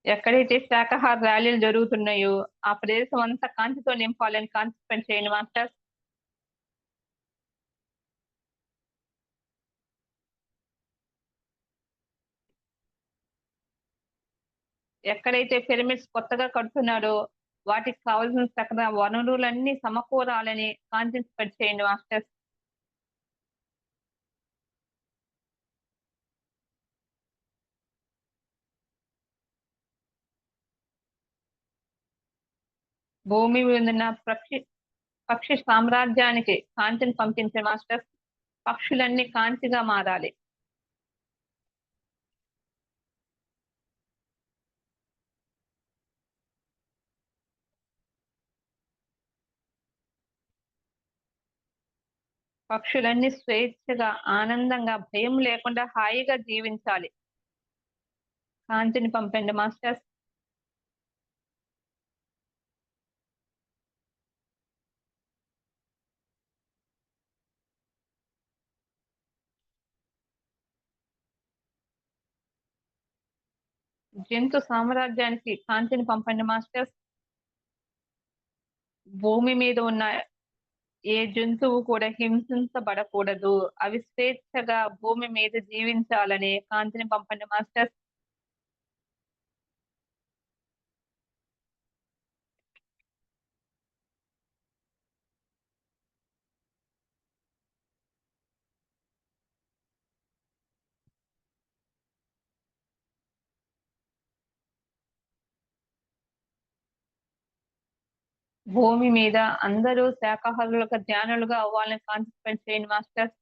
ఎక్కడైతే శాకాహార ర్యాలీలు జరుగుతున్నాయో ఆ ప్రదేశం అంతా కాంతితో నింపాలని కాంతి స్ప్రెడ్ చేయండి మాస్టర్స్. ఎక్కడైతే పిరమిడ్స్ కొత్తగా కడుతున్నారో వాటికి కావాల్సిన సకల వనరులన్నీ సమకూరాలని కాంతిని స్ప్రెడ్ చేయండి మాస్టర్స్. భూమి మీద ఉన్న పక్షి సామ్రాజ్యానికి కాంతిని పంపించే మాస్టర్స్. పక్షులన్నీ కాంతిగా మారాలి. పక్షులన్నీ స్వేచ్ఛగా, ఆనందంగా, భయం లేకుండా హాయిగా జీవించాలి. కాంతిని పంపండి మాస్టర్స్. జంతు సామ్రాజ్యానికి కాంతిని పంపండి మాస్టర్స్. భూమి మీద ఉన్న ఏ జంతువు కూడా హింసించబడకూడదు. అవి స్వేచ్ఛగా భూమి మీద జీవించాలని కాంతిని పంపండి మాస్టర్స్. భూమి మీద అందరూ శాకాహారులుగా, ధ్యానులుగా అవ్వాలని కాన్సంట్రేట్ చేయండి మాస్టర్స్.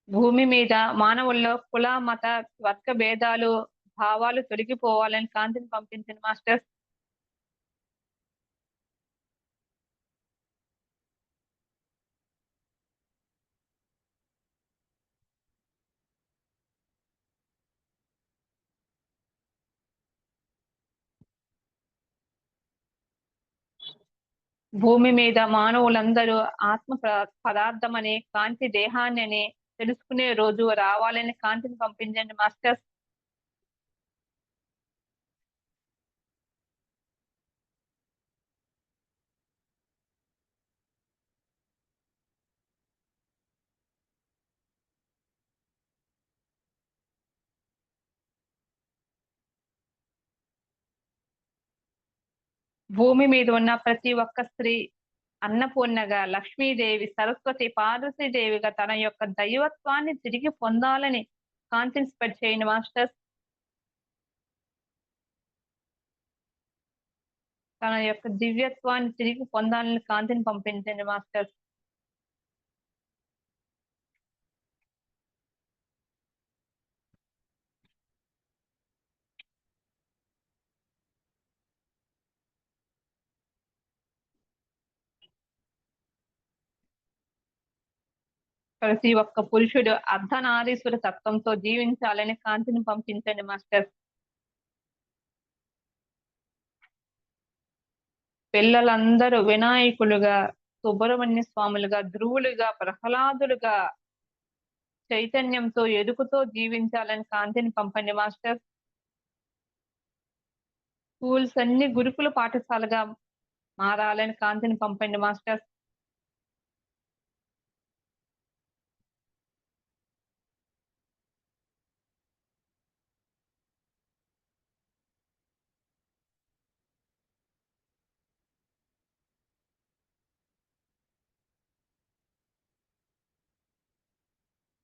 భూమి మీద మానవుల్లో కుల, మత, వర్గ భేదాలు, భావాలు తొలగిపోవాలని కాంతిని పంపించింది మాస్టర్స్. భూమి మీద మానవులందరూ ఆత్మ పదార్థమని, కాంతి దేహాన్నని తెలుసుకునే రోజు రావాలని కాంతిని పంపించండి మాస్టర్స్. భూమి మీద ఉన్న ప్రతి ఒక్క స్త్రీ అన్నపూర్ణగా, లక్ష్మీదేవి, సరస్వతి, పార్వతీదేవిగా తన యొక్క దైవత్వాన్ని తిరిగి పొందాలని కాంతిని స్ప్రెడ్ చేయండి మాస్టర్స్. తన యొక్క దివ్యత్వాన్ని తిరిగి పొందాలని కాంతిని పంపించండి మాస్టర్స్. ప్రతి ఒక్క పురుషుడు అర్ధనారీశ్వర తత్వంతో జీవించాలని కాంతిని పంపించండి మాస్టర్స్. పిల్లలందరూ వినాయకులుగా, సుబ్రహ్మణ్య స్వాములుగా, ధ్రువులుగా, ప్రహ్లాదులుగా చైతన్యంతో ఎదుగుతో జీవించాలని కాంతిని పంపండి మాస్టర్స్. స్కూల్స్ అన్ని గురుకుల పాఠశాలగా మారాలని కాంతిని పంపండి మాస్టర్స్.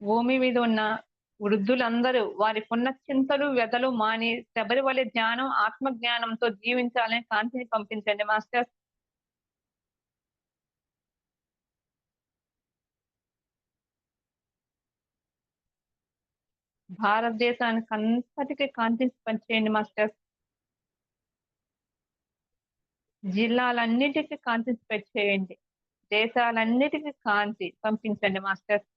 భూమి మీద ఉన్న వృద్ధులందరూ వారికున్న చింతలు, వ్యధలు మాని శబరివలె జ్ఞానం, ఆత్మజ్ఞానంతో జీవించాలని కాంతిని పంపించండి మాస్టర్స్. భారతదేశానికి అంతటికి కాంతిని పంచేయండి మాస్టర్స్. జిల్లాలన్నిటికీ కాంతి స్ప్రెడ్ చేయండి. దేశాలన్నిటికీ కాంతి పంపించండి మాస్టర్స్.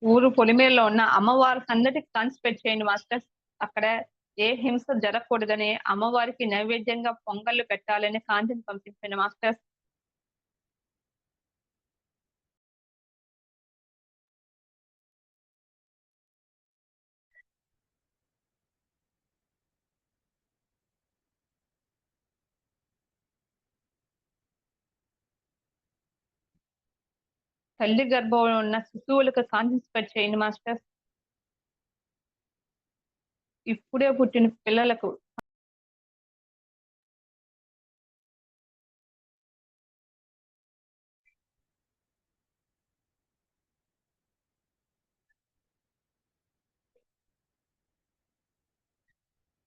ఊరు పొలిమేరలో ఉన్న అమ్మవారికి అందరికి కాంతి స్ప్రెడ్ చేయండి మాస్టర్స్. అక్కడ ఏ హింస జరగకూడదని అమ్మవారికి నైవేద్యంగా పొంగళ్ళు పెట్టాలని కాంతిని పంపించండి మాస్టర్స్. తల్లి గర్భంలో ఉన్న శిశువులకు కాంతిని స్ప్రెడ్ చేయండి మాస్టర్స్. ఇప్పుడే పుట్టిన పిల్లలకు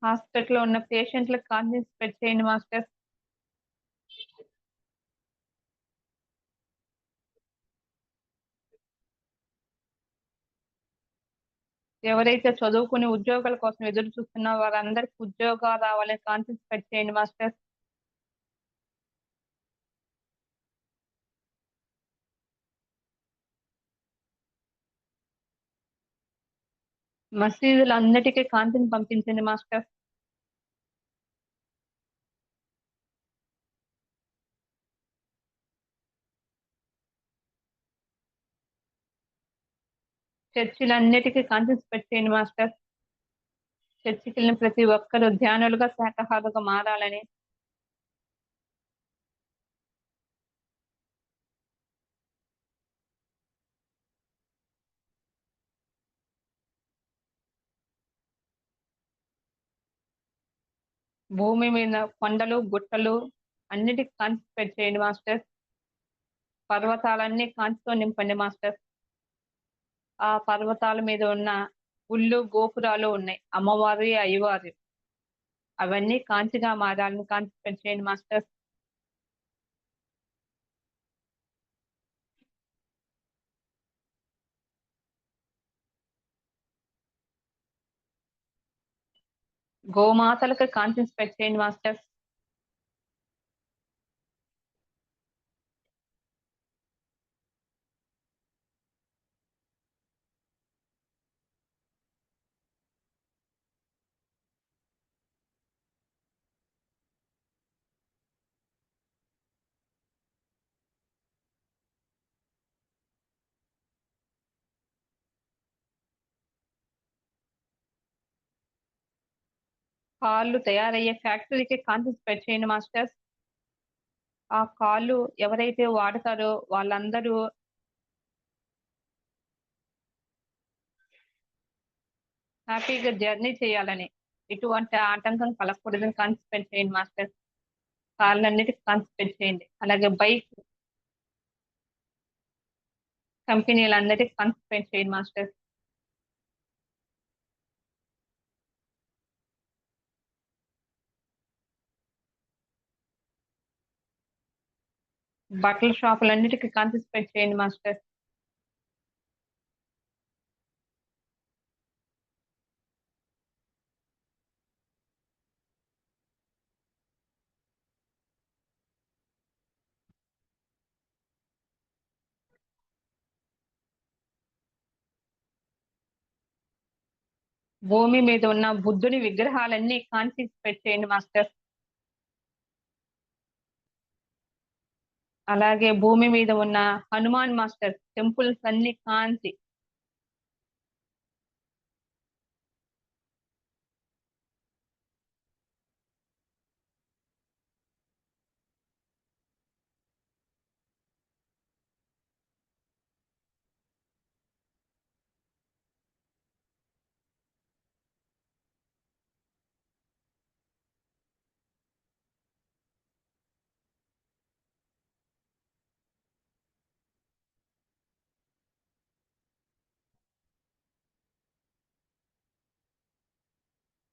హాస్పిటల్లో ఉన్న పేషెంట్లకు కాంతిని స్ప్రెడ్ చేయండి మాస్టర్స్. ఎవరైతే చదువుకుని ఉద్యోగాల కోసం ఎదురు చూస్తున్న వారందరికి ఉద్యోగాలు రావాలని కాంతిని స్ప్రెడ్ చేయండి మాస్టర్స్. మసీదులన్నిటికీ కాంతిని పంపించండి మాస్టర్స్. చర్చిలన్నిటికీ కాంతిని స్ప్రెడ్ చేయండి మాస్టర్స్. చర్చికి వెళ్ళిన ప్రతి ఒక్కరూ ధ్యానులుగా, శాఖాహారులుగా మారాలని భూమి మీద కొండలు, గుట్టలు అన్నిటికి కాన్సంట్రేట్ చేయండి మాస్టర్. పర్వతాలన్నీ కాంతితో నింపండి మాస్టర్. ఆ పర్వతాల మీద ఉన్న గుళ్ళు, గోపురాలు ఉన్నాయి. అమ్మవారివి, అయ్యవారివి. అవన్నీ కాంతిగా మారాలని కాన్సంట్రేట్ చేయండి మాస్టర్. గోమాతలకు కాన్సంట్రేట్ చేయండి మాస్టర్. కాళ్ళు తయారయ్యే ఫ్యాక్టరీకి కాన్సంట్రేట్ చేయండి మాస్టర్. ఆ కాళ్ళు ఎవరైతే వాడతారో వాళ్ళందరూ హ్యాపీగా జర్నీ చేయాలని, ఎటువంటి ఆటంకం కలగకూడదని కాన్సంట్రేట్ చేయండి మాస్టర్. కాళ్ళన్నిటికి కాన్సంట్రేట్ చేయండి. అలాగే బైక్ కంపెనీలందరికీ కాన్సంట్రేట్ చేయండి మాస్టర్. బట్టల షాపులన్నిటికీ కాన్సంట్రేట్ చేయండి మాస్టర్. భూమి మీద ఉన్న బుద్ధుని విగ్రహాలన్నీ కాన్సంట్రేట్ చేయండి మాస్టర్. అలాగే భూమి మీద ఉన్న హనుమాన్ మాస్టర్ టెంపుల్స్ అన్ని కాంతి.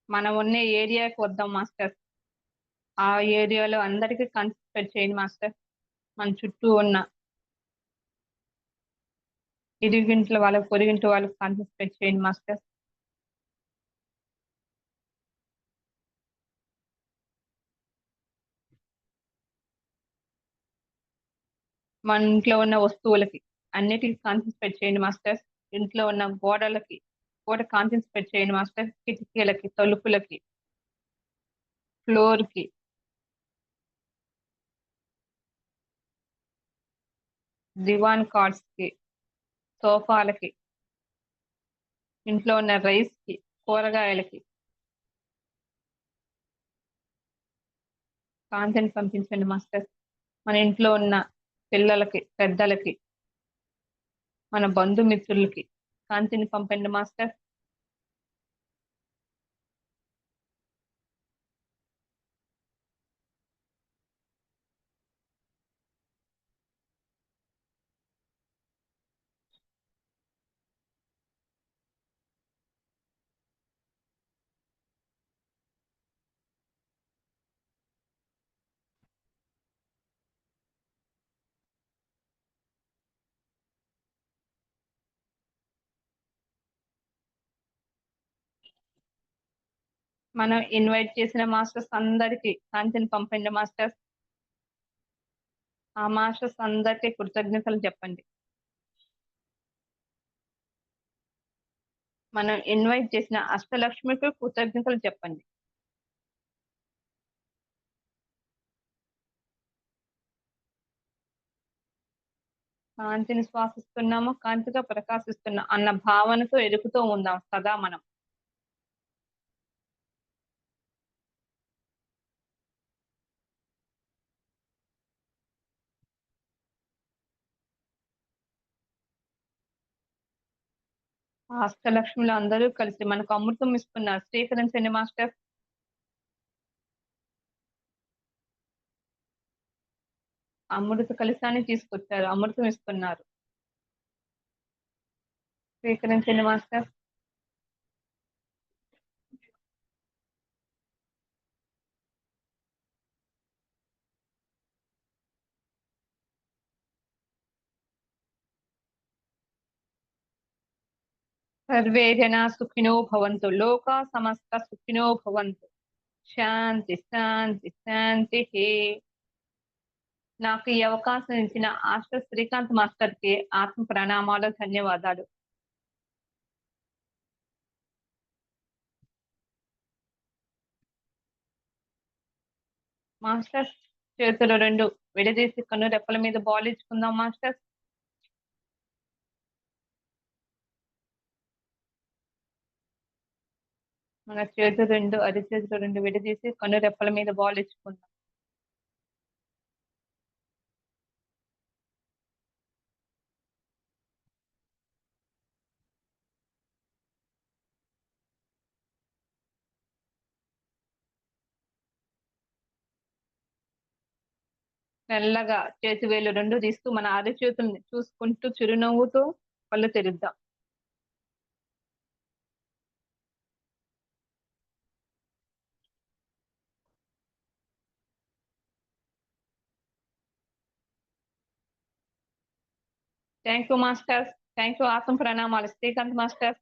మనం ఉన్న ఏరియాకి వద్దాం మాస్టర్. ఆ ఏరియాలో అందరికీ కాన్సంట్రేట్ చేయండి మాస్టర్. మన చుట్టూ ఉన్న ఇరుగింట్ల వాళ్ళకి, పొరుగింటి వాళ్ళకి కాన్సంట్రేట్ చేయండి మాస్టర్. మన ఇంట్లో ఉన్న వస్తువులకి అన్నిటికీ కాన్సంట్రేట్ చేయండి మాస్టర్. ఇంట్లో ఉన్న గోడలకి కూడా కాన్సంట్రేట్ చేయండి మాస్టర్. కిటికీలకి, తలుపులకి, ఫ్లోర్ కి, దివాన్ కార్డ్స్ కి, సోఫాలకి, ఇంట్లో ఉన్న రైస్ కి, కూరగాయలకి కాంతిని పంపించండి మాస్టర్. మన ఇంట్లో ఉన్న పిల్లలకి, పెద్దలకి, మన బంధుమిత్రులకి కాంతిని పంపండి మాస్టర్. మనం ఇన్వైట్ చేసిన మాస్టర్స్ అందరికి కాంతిని పంపండి మాస్టర్. ఆ మాస్టర్స్ అందరికీ కృతజ్ఞతలు చెప్పండి. మనం ఇన్వైట్ చేసిన అష్టలక్ష్మికి కృతజ్ఞతలు చెప్పండి. కాంతిని శ్వాసిస్తున్నాము, కాంతిగా ప్రకాశిస్తున్నాం అన్న భావనతో ఎదుగుతూ ఉందాం సదా మనం. ఆ అష్టలక్ష్ములు అందరూ కలిసి మనకు అమృతం ఇస్తున్నారు. స్వీకరించండి మాస్టర్. అమృత కలశాన్ని తీసుకొచ్చారు. అమృతం ఇస్తున్నారు. స్వీకరించండి మాస్టర్. సర్వే జనా సుఖినో భవంతు. లోకా సమస్త సుఖినో భవంతు. శాంతి శాంతి శాంతి. నాకు ఈ అవకాశం ఇచ్చిన ఆస్టర్ శ్రీకాంత్ మాస్టర్ కి ఆత్మ ప్రణామాలు, ధన్యవాదాలు. మాస్టర్స్ చేతులు రెండు విడదీసి కన్ను రెప్పల మీద బాల్ ఇచ్చుకుందాం మాస్టర్స్. మన చేతులు రెండు అరిచేతులు రెండు విడదీసి కన్ను రెప్పల మీద బాల్ ఇచ్చుకుందాం. మెల్లగా చేతి వేలు రెండు తీస్తూ మన అరిచేతుల్ని చూసుకుంటూ చిరునవ్వుతూ కళ్ళు తెరుద్దాం. Thank you masters. Thank you. ఆత్మ ప్రణామాలు శ్రీకాంత్ మాస్టర్.